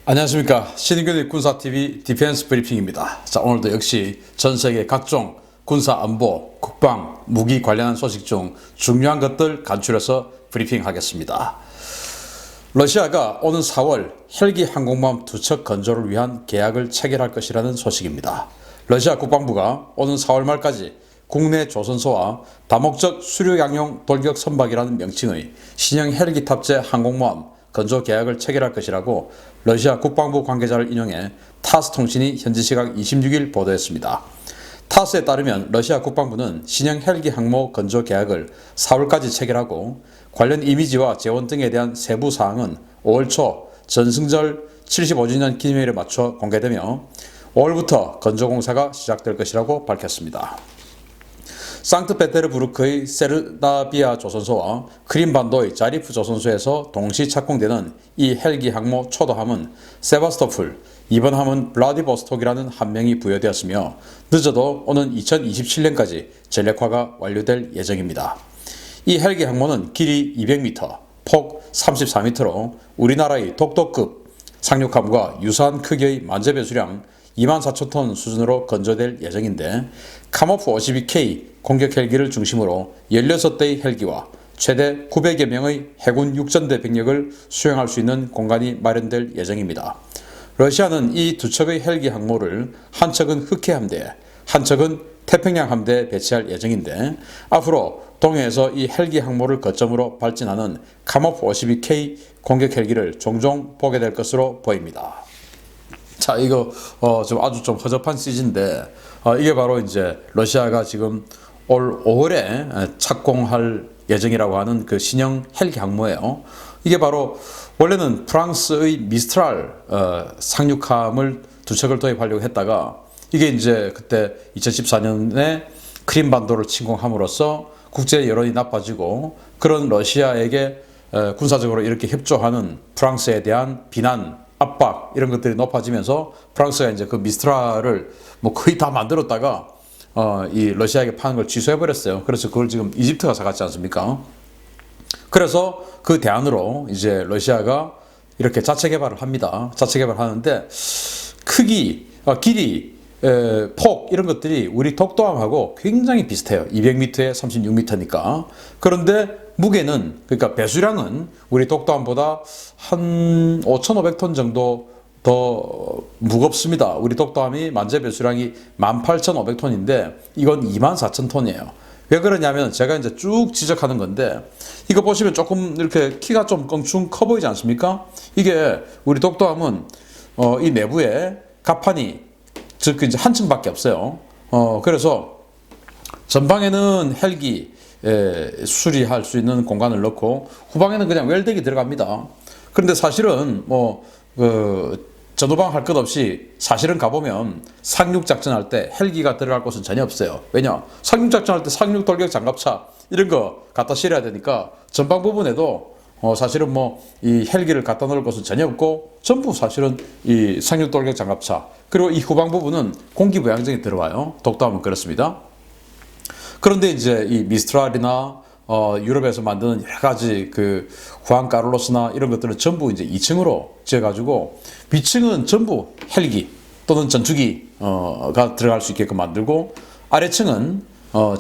안녕하십니까. 신인교육 군사TV 디펜스 브리핑입니다. 자, 오늘도 역시 전 세계 각종 군사 안보, 국방, 무기 관련한 소식 중 중요한 것들 간추려서 브리핑하겠습니다. 러시아가 오는 4월 헬기 항공모함 2척 건조를 위한 계약을 체결할 것이라는 소식입니다. 러시아 국방부가 오는 4월 말까지 국내 조선소와 다목적 수륙양용 돌격 선박이라는 명칭의 신형 헬기 탑재 항공모함 건조 계약을 체결할 것이라고 러시아 국방부 관계자를 인용해 타스 통신이 현지 시각 26일 보도했습니다. 타스에 따르면 러시아 국방부는 신형 헬기 항모 건조 계약을 4월까지 체결하고 관련 이미지와 재원 등에 대한 세부 사항은 5월 초 전승절 75주년 기념일에 맞춰 공개되며 5월부터 건조 공사가 시작될 것이라고 밝혔습니다. 상트페테르부르크의 세르다비아 조선소와 크림반도의 자리프 조선소에서 동시 착공되는 이 헬기 항모 초도함은 세바스토폴, 이번 함은 블라디보스톡이라는 함명이 부여되었으며 늦어도 오는 2027년까지 전력화가 완료될 예정입니다. 이 헬기 항모는 길이 200m, 폭 34m로 우리나라의 독도급 상륙함과 유사한 크기의 만재배수량 24,000톤 수준으로 건조될 예정인데 카모프 52K 공격 헬기를 중심으로 16대의 헬기와 최대 900여 명의 해군 육전대 병력을 수용할 수 있는 공간이 마련될 예정입니다. 러시아는 이 두 척의 헬기 항모를 한 척은 흑해 함대에, 한 척은 태평양 함대에 배치할 예정인데 앞으로 동해에서 이 헬기 항모를 거점으로 발진하는 카모프 52K 공격 헬기를 종종 보게 될 것으로 보입니다. 자, 이거 아주 좀 허접한 CG인데 이게 바로 이제 러시아가 지금 올 5월에 착공할 예정이라고 하는 그 신형 헬기 항모예요. 이게 바로 원래는 프랑스의 미스트랄 상륙함을 두 척을 도입하려고 했다가 이게 이제 그때 2014년에 크림반도를 침공함으로써 국제 여론이 나빠지고 그런 러시아에게 군사적으로 이렇게 협조하는 프랑스에 대한 비난 압박 이런 것들이 높아지면서 프랑스가 이제 그 미스트랄을 뭐 거의 다 만들었다가 이 러시아에게 파는 걸 취소해 버렸어요. 그래서 그걸 지금 이집트가 사갔지 않습니까? 그래서 그 대안으로 이제 러시아가 이렇게 자체 개발을 합니다. 자체 개발하는데 크기, 길이, 폭 이런 것들이 우리 독도함하고 굉장히 비슷해요. 200m에 36m니까. 그런데 무게는, 그러니까 배수량은 우리 독도함보다 한 5,500톤 정도 더 무겁습니다. 우리 독도함이 만재 배수량이 18,500톤인데 이건 24,000톤이에요. 왜 그러냐면 제가 이제 쭉 지적하는 건데 이거 보시면 조금 이렇게 키가 좀 껑충 커 보이지 않습니까? 이게 우리 독도함은 이 내부에 갑판이 즉 이제 한 층밖에 없어요. 그래서 전방에는 헬기 수리할 수 있는 공간을 넣고 후방에는 그냥 웰딩이 들어갑니다. 그런데 사실은 전후방 할 것 없이 사실은 가보면 상륙작전할 때 헬기가 들어갈 곳은 전혀 없어요. 왜냐? 상륙작전할 때 상륙돌격 장갑차 이런 거 갖다 실어야 되니까 전방 부분에도 사실은 이 헬기를 갖다 놓을 곳은 전혀 없고 전부 사실은 이 상륙돌격 장갑차 그리고 이 후방 부분은 공기부양정이 들어와요. 독도함은 그렇습니다. 그런데 이제 이 미스트랄이나 유럽에서 만드는 여러 가지 그 후안 카를로스나 이런 것들은 전부 이제 2층으로 지어가지고 위층은 전부 헬기 또는 전투기가 들어갈 수 있게끔 만들고 아래층은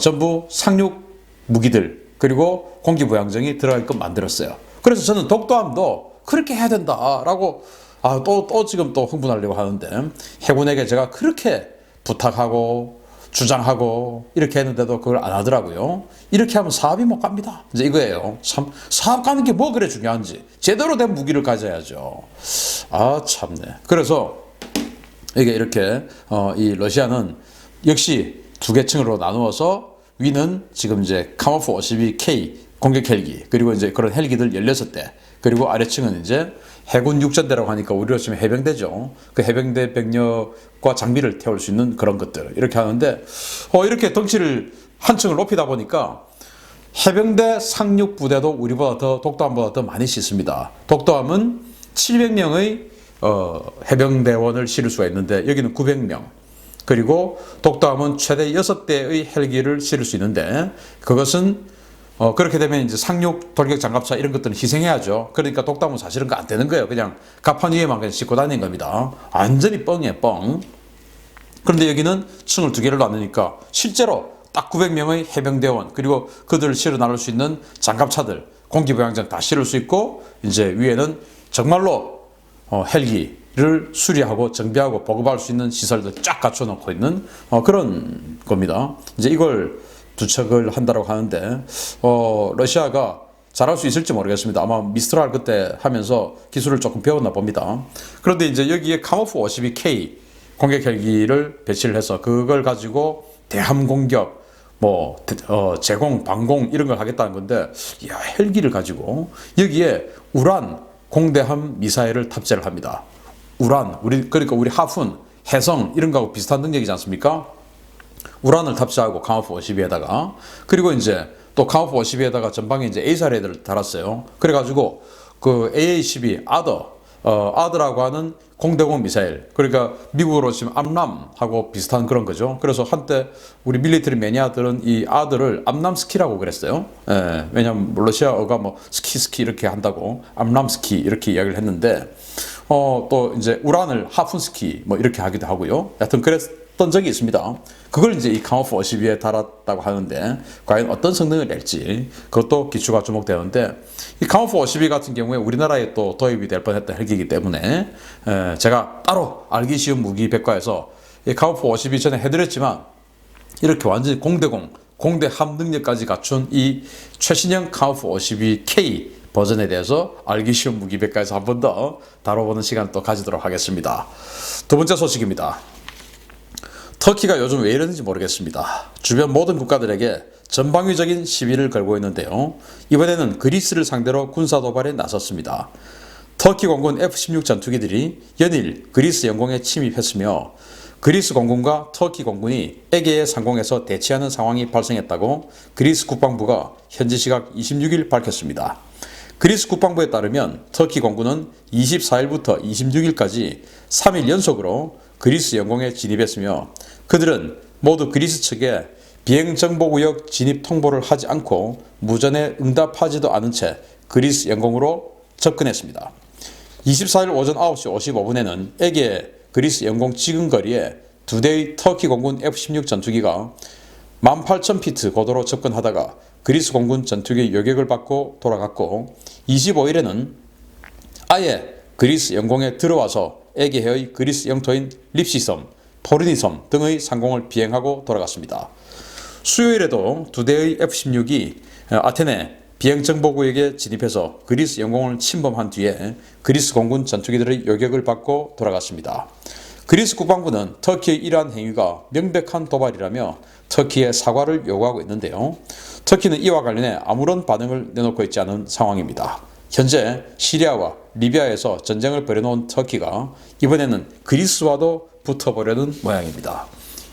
전부 상륙 무기들 그리고 공기부양정이 들어가게끔 만들었어요. 그래서 저는 독도함도 그렇게 해야 된다라고 또 지금 또 흥분하려고 하는데 해군에게 제가 그렇게 부탁하고 주장하고 이렇게 했는데도 그걸 안 하더라고요. 이렇게 하면 사업이 못 갑니다. 이제 이거예요. 참 사업 가는 게 뭐 그래 중요한지 제대로 된 무기를 가져야죠. 참네. 그래서 이게 이렇게 이 러시아는 역시 두 개 층으로 나누어서 위는 지금 이제 카모프 52K 공격 헬기 그리고 이제 그런 헬기들 16대 그리고 아래층은 이제 해군 육전대라고 하니까 우리로 치면 해병대죠. 그 해병대 병력과 장비를 태울 수 있는 그런 것들 이렇게 하는데 이렇게 덩치를 한 층을 높이다 보니까 해병대 상륙 부대도 우리보다 독도함보다 더 많이 싣습니다. 독도함은 700명의 해병대원을 실을 수가 있는데 여기는 900명 그리고 독도함은 최대 6대의 헬기를 실을 수 있는데 그것은 그렇게 되면 이제 상륙 돌격 장갑차 이런 것들은 희생해야죠. 그러니까 독담은 사실은 안 되는 거예요. 그냥 갑판 위에만 그냥 싣고 다니는 겁니다. 완전히 뻥이에요, 뻥. 그런데 여기는 층을 2개를 나누니까 실제로 딱 900명의 해병대원 그리고 그들을 실어 나를 수 있는 장갑차들, 공기부양장 다 실을 수 있고 이제 위에는 정말로 헬기를 수리하고 정비하고 보급할 수 있는 시설들 쫙 갖춰 놓고 있는 그런 겁니다. 이제 이걸 투척을 한다고 하는데 러시아가 잘할 수 있을지 모르겠습니다. 아마 미스트랄 그때 하면서 기술을 조금 배웠나 봅니다. 그런데 이제 여기에 카모프 52K 공격 헬기를 배치를 해서 그걸 가지고 대함 공격, 제공, 방공 이런 걸 하겠다는 건데, 야, 헬기를 가지고 여기에 우란 공대함 미사일을 탑재를 합니다. 우란, 그러니까 우리 하푼, 해성 이런 거하고 비슷한 능력이지 않습니까? 우란을 탑재하고 카모프 52에다가 그리고 이제 또 카모프 52에다가 전방에 이제 A사레들을 달았어요. 그래가지고 그 AA-12 아더라고 하는 공대공 미사일, 그러니까 미국으로 치면 암람하고 비슷한 그런 거죠. 그래서 한때 우리 밀리터리 매니아들은 이 아더를 암람스키라고 그랬어요. 왜냐하면 러시아어가 스키 이렇게 한다고 암람스키 이렇게 이야기를 했는데 또 이제 우란을 하푼스키 이렇게 하기도 하고요. 여하튼 그랬던 적이 있습니다. 그걸 이제 이 카모프 52에 달았다고 하는데 과연 어떤 성능을 낼지 그것도 기추가 주목되는데, 이 카모프 52 같은 경우에 우리나라에 또 도입이 될 뻔했던 헬기이기 때문에 제가 따로 알기 쉬운 무기 백과에서 이 카모프 52 전에 해드렸지만 이렇게 완전히 공대함 능력까지 갖춘 이 최신형 카모프 52K 버전에 대해서 알기 쉬운 무기 백과에서 한 번 더 다뤄보는 시간 또 가지도록 하겠습니다. 두 번째 소식입니다. 터키가 요즘 왜 이러는지 모르겠습니다. 주변 모든 국가들에게 전방위적인 시비를 걸고 있는데요. 이번에는 그리스를 상대로 군사 도발에 나섰습니다. 터키 공군 F-16 전투기들이 연일 그리스 영공에 침입했으며 그리스 공군과 터키 공군이 에게해 상공에서 대치하는 상황이 발생했다고 그리스 국방부가 현지 시각 26일 밝혔습니다. 그리스 국방부에 따르면 터키 공군은 24일부터 26일까지 3일 연속으로 그리스 영공에 진입했으며 그들은 모두 그리스 측에 비행정보구역 진입 통보를 하지 않고 무전에 응답하지도 않은 채 그리스 영공으로 접근했습니다. 24일 오전 9시 55분에는 에게 그리스 영공 지근거리에 2대의 터키 공군 F-16 전투기가 18,000피트 고도로 접근하다가 그리스 공군 전투기 요격을 받고 돌아갔고, 25일에는 아예 그리스 영공에 들어와서 에게해의 그리스 영토인 립시섬, 포르니섬 등의 상공을 비행하고 돌아갔습니다. 수요일에도 2대의 F-16이 아테네 비행정보구역에 진입해서 그리스 영공을 침범한 뒤에 그리스 공군 전투기들의 요격을 받고 돌아갔습니다. 그리스 국방부는 터키의 이러한 행위가 명백한 도발이라며 터키의 사과를 요구하고 있는데요. 터키는 이와 관련해 아무런 반응을 내놓고 있지 않은 상황입니다. 현재 시리아와 리비아에서 전쟁을 벌여놓은 터키가 이번에는 그리스와도 붙어보려는 모양입니다.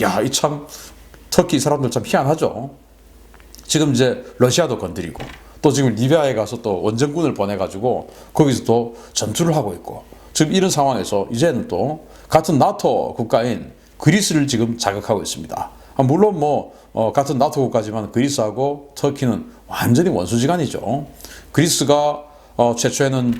야, 이 참 터키 사람들 참 희한하죠. 지금 이제 러시아도 건드리고 또 지금 리비아에 가서 또 원정군을 보내가지고 거기서 또 전투를 하고 있고, 지금 이런 상황에서 이제는 또 같은 나토 국가인 그리스를 지금 자극하고 있습니다. 물론 같은 나토 국가지만 그리스하고 터키는 완전히 원수지간이죠. 그리스가 최초에는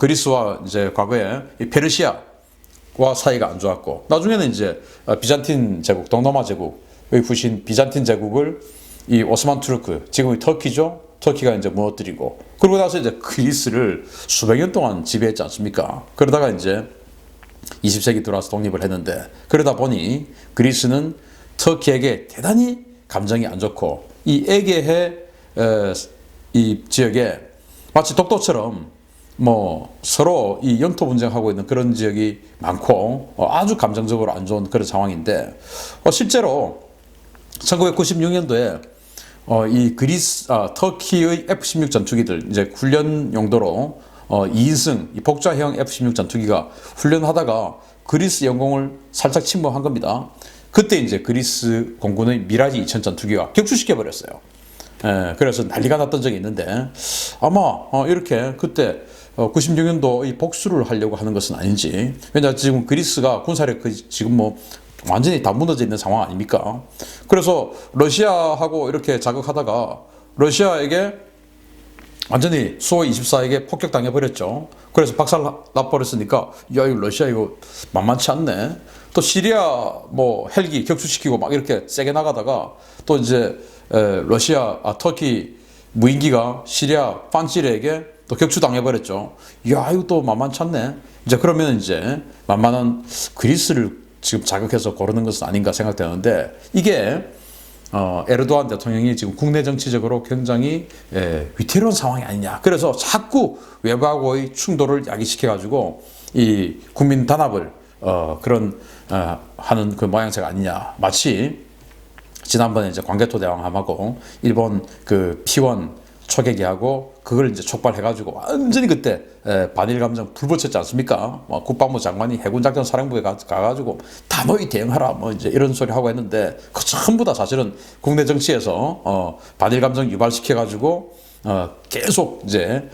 그리스와 이제 과거에 페르시아와 사이가 안 좋았고, 나중에는 이제 비잔틴 제국, 동로마 제국의 후신 비잔틴 제국을 이 오스만 투르크, 지금의 터키죠. 터키가 이제 무너뜨리고, 그러고 나서 이제 그리스를 수백 년 동안 지배했지 않습니까? 그러다가 이제 20세기 들어와서 독립을 했는데, 그러다 보니 그리스는 터키에게 대단히 감정이 안 좋고, 이 에게해 이 지역에 마치 독도처럼 서로 이 영토 분쟁하고 있는 그런 지역이 많고 아주 감정적으로 안 좋은 그런 상황인데, 실제로 1996년도에 이 터키의 F-16 전투기들 이제 훈련 용도로 2인승 이 복좌형 F-16 전투기가 훈련하다가 그리스 영공을 살짝 침범한 겁니다. 그때 이제 그리스 공군의 미라지 2000 전투기가 격추시켜 버렸어요. 그래서 난리가 났던 적이 있는데, 아마 이렇게 그때 96년도 이 복수를 하려고 하는 것은 아닌지. 왜냐 지금 그리스가 군사력 지금 완전히 다 무너져 있는 상황 아닙니까? 그래서 러시아하고 이렇게 자극하다가 러시아에게 완전히 수호 24에게 폭격당해 버렸죠. 그래서 박살 나버렸으니까 야, 이거 러시아 이거 만만치 않네. 또 시리아 뭐 헬기 격추시키고 막 이렇게 세게 나가다가 또 이제 터키 무인기가 시리아 판치르에게 또 격추당해 버렸죠. 야, 이거 또 만만치 않네. 이제 그러면 이제 만만한 그리스를 지금 자극해서 고르는 것은 아닌가 생각되는데, 이게 에르도안 대통령이 지금 국내 정치적으로 굉장히 위태로운 상황이 아니냐. 그래서 자꾸 외부하고의 충돌을 야기시켜가지고 이 국민 단합을 하는 그 모양새가 아니냐. 마치 지난번에 이제 광개토 대왕함하고 일본 그 P1 초계기하고 그걸 이제 촉발해가지고 완전히 그때 반일 감정 불붙였지 않습니까? 국방부 장관이 해군작전 사령부에 가가지고 단호히 대응하라 뭐 이제 이런 소리 하고 했는데, 그 전부 다 사실은 국내 정치에서 반일 감정 유발시켜가지고 계속 이제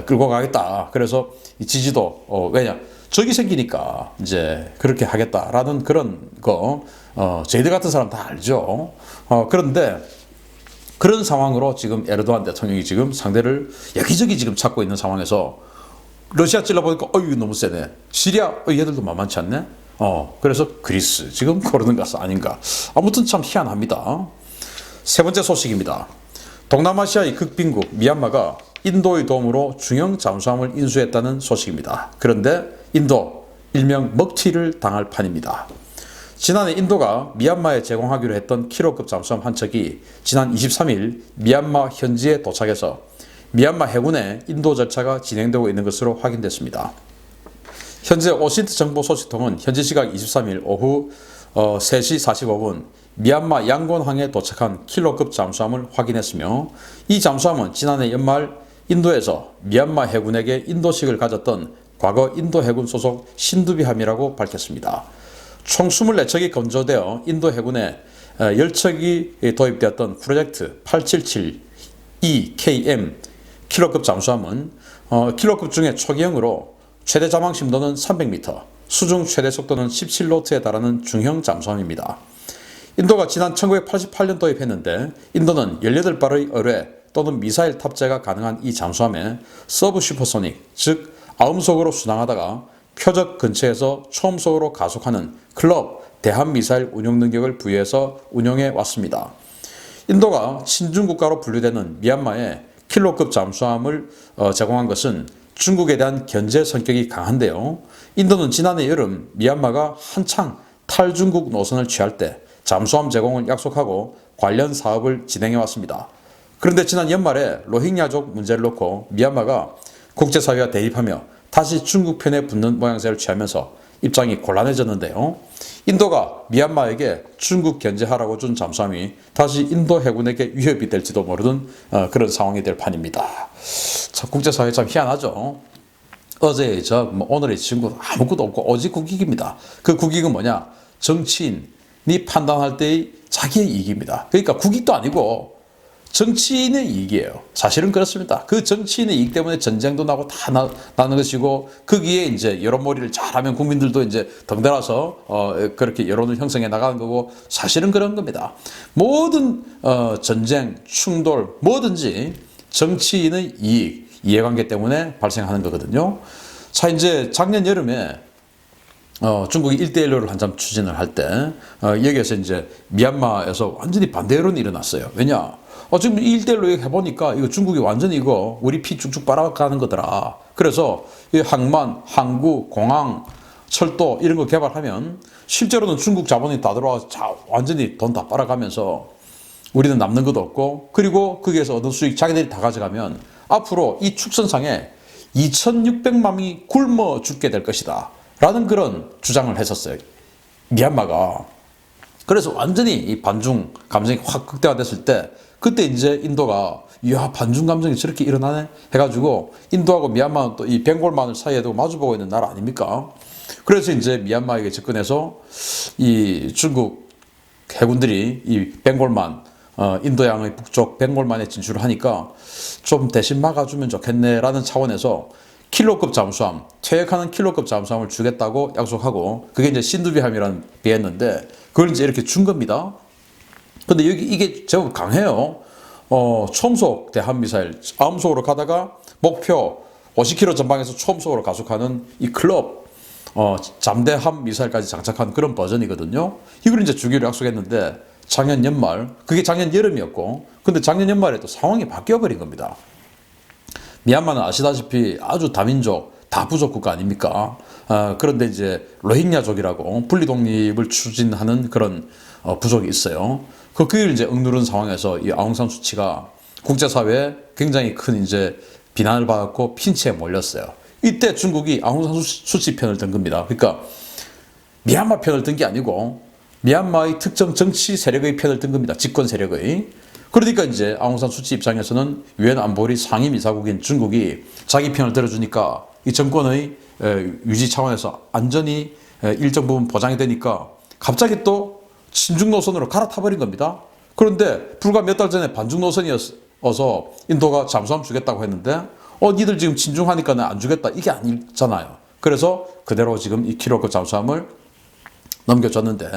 끌고 가겠다. 그래서 이 지지도 왜냐 적이 생기니까 이제 그렇게 하겠다라는 그런 거 저희들 같은 사람 다 알죠. 그런데 그런 상황으로 지금 에르도안 대통령이 지금 상대를 여기저기 지금 찾고 있는 상황에서 러시아 찔러보니까 이거 너무 세네. 시리아 얘들도 만만치 않네. 그래서 그리스 지금 고르는 것은 아닌가. 아무튼 참 희한합니다. 세 번째 소식입니다. 동남아시아의 극빈국 미얀마가 인도의 도움으로 중형 잠수함을 인수했다는 소식입니다. 그런데 인도 일명 먹튀를 당할 판입니다. 지난해 인도가 미얀마에 제공하기로 했던 키로급 잠수함 한 척이 지난 23일 미얀마 현지에 도착해서 미얀마 해군의 인도 절차가 진행되고 있는 것으로 확인됐습니다. 현재 오신트 정보 소식통은 현지 시각 23일 오후 3시 45분 미얀마 양곤항에 도착한 킬로급 잠수함을 확인했으며, 이 잠수함은 지난해 연말 인도에서 미얀마 해군에게 인도식을 가졌던 과거 인도 해군 소속 신두비함이라고 밝혔습니다. 총 24척이 건조되어 인도 해군에 10척이 도입되었던 프로젝트 877EKM 킬로급 잠수함은 킬로급 중에 초기형으로 최대 자망 심도는 300m, 수중 최대 속도는 17노트에 달하는 중형 잠수함입니다. 인도가 지난 1988년 도입했는데, 인도는 18발의 어뢰 또는 미사일 탑재가 가능한 이 잠수함에 서브 슈퍼소닉, 즉 아음속으로 순항하다가 표적 근처에서 초음속으로 가속하는 클럽 대함미사일 운용 능력을 부여해서 운용해 왔습니다. 인도가 친중국가로 분류되는 미얀마에 킬로급 잠수함을 제공한 것은 중국에 대한 견제 성격이 강한데요. 인도는 지난해 여름 미얀마가 한창 탈중국 노선을 취할 때 잠수함 제공을 약속하고 관련 사업을 진행해 왔습니다. 그런데 지난 연말에 로힝야족 문제를 놓고 미얀마가 국제사회와 대립하며 다시 중국 편에 붙는 모양새를 취하면서 입장이 곤란해졌는데요. 인도가 미얀마에게 중국 견제하라고 준 잠수함이 다시 인도 해군에게 위협이 될지도 모르는 그런 상황이 될 판입니다. 참 국제사회 참 희한하죠. 어제 오늘의 친구 아무것도 없고 오직 국익입니다. 그 국익은 뭐냐? 정치인이 판단할 때의 자기의 이익입니다. 그러니까 국익도 아니고 정치인의 이익이에요. 사실은 그렇습니다. 그 정치인의 이익 때문에 전쟁도 나고 다 나는 것이고, 거기에 이제 여론몰이를 잘하면 국민들도 이제 덩달아서 그렇게 여론을 형성해 나가는 거고, 사실은 그런 겁니다. 모든 전쟁, 충돌, 뭐든지 정치인의 이익, 이해관계 때문에 발생하는 거거든요. 자, 이제 작년 여름에 중국이 1대1로 한참 추진을 할 때 여기에서 이제 미얀마에서 완전히 반대 여론이 일어났어요. 왜냐? 지금 1대1로 해보니까 이거 중국이 완전히 이거 우리 피 쭉쭉 빨아가는 거더라. 그래서 이 항만, 항구, 공항, 철도 이런 거 개발하면 실제로는 중국 자본이 다 들어와서 완전히 돈 다 빨아가면서 우리는 남는 것도 없고, 그리고 거기에서 얻은 수익 자기들이 다 가져가면 앞으로 이 축선상에 2,600만 명이 굶어 죽게 될 것이다 라는 그런 주장을 했었어요, 미얀마가. 그래서 완전히 이 반중 감정이 확 극대화됐을 때, 그때 이제 인도가 이야, 반중 감정이 저렇게 일어나네 해가지고 인도하고 미얀마는 또 이 벵골만을 사이에 두고 마주보고 있는 나라 아닙니까? 그래서 이제 미얀마에게 접근해서 이 중국 해군들이 이 벵골만 인도양의 북쪽 벵골만에 진출을 하니까 좀 대신 막아주면 좋겠네라는 차원에서 킬로급 잠수함, 퇴역하는 킬로급 잠수함을 주겠다고 약속하고 그게 이제 신두비함이라는 배였는데 그걸 이제 이렇게 준 겁니다. 근데 이게 제법 강해요. 초음속 대함미사일 암속으로 가다가 목표 50km 전방에서 초음속으로 가속하는 이 클럽 잠대함 미사일까지 장착한 그런 버전이거든요. 이걸 이제 주기로 약속했는데 작년 연말, 그게 작년 여름이었고, 근데 작년 연말에 또 상황이 바뀌어 버린 겁니다. 미얀마는 아시다시피 아주 다민족, 다부족 국가 아닙니까? 그런데 이제 로힝야족이라고 분리 독립을 추진하는 그런 부족이 있어요. 그걸 이제 억누른 상황에서 이 아웅산 수치가 국제사회에 굉장히 큰 이제 비난을 받았고 핀치에 몰렸어요. 이때 중국이 아웅산 수치 편을 든 겁니다. 그러니까 미얀마 편을 든 게 아니고 미얀마의 특정 정치 세력의 편을 든 겁니다. 집권 세력의. 그러니까 이제 아웅산 수치 입장에서는 유엔 안보리 상임이사국인 중국이 자기 편을 들어주니까 이 정권의 유지 차원에서 안전이 일정 부분 보장이 되니까 갑자기 또 친중 노선으로 갈아타버린 겁니다. 그런데 불과 몇 달 전에 반중 노선이어서 인도가 잠수함 주겠다고 했는데 니들 지금 친중하니까 나 안 주겠다 이게 아니잖아요. 그래서 그대로 지금 이 킬로급 잠수함을 넘겨줬는데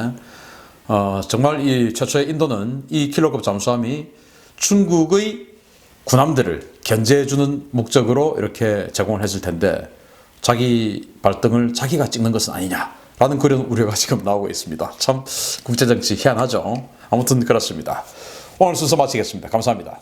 정말 이 최초의 인도는 이 킬로급 잠수함이 중국의 군함들을 견제해주는 목적으로 이렇게 제공을 했을 텐데 자기 발등을 자기가 찍는 것은 아니냐라는 그런 우려가 지금 나오고 있습니다. 참 국제정치 희한하죠. 아무튼 그렇습니다. 오늘 순서 마치겠습니다. 감사합니다.